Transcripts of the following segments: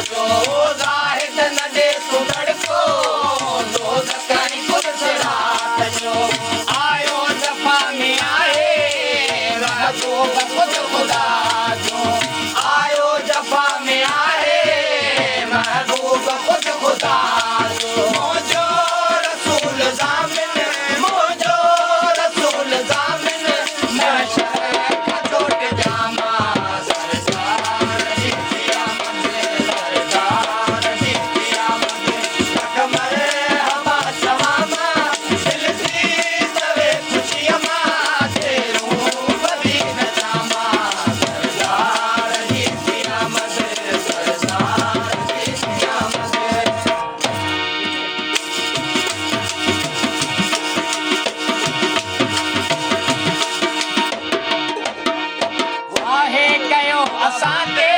जो ज़ाहिद न ॾे तूं तड़को दोज़ख ऐं कुर्स रात जो आयो दफ़ा में आहे महबूब ख़ुदि ख़ुदा जो आयो दफ़ा में आहे महबूब ख़ुदि ख़ुदा जो मुंहिंजो रसूल ज़ामिन मुंहिंजो रसूल ज़ामिन महशर खां चोट जामा सरदार जी क़यामत सरदार जी क़यामत अकबर हवा तमामा दिल जी तवे ख़ुशीअ मां तेरूं वधी न जामा सरदार जी क़यामत सरदार जी क़यामत वाहे कयो असां ते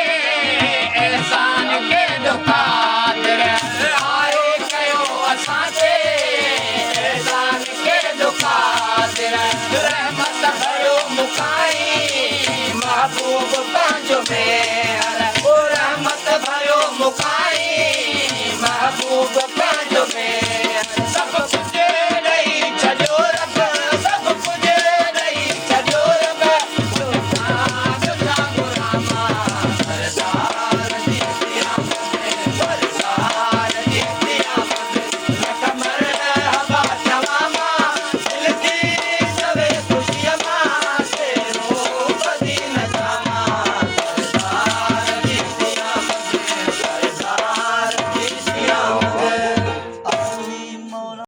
एहसान केॾो क़ादिर आहे कयो असां ते एहसान केॾो क़ादिर रहमत भरियो मुकाई महबूब पंहिंजो मेहर ओ रहमत भरियो मुकाई महबूब पंहिंजो मेहर सभु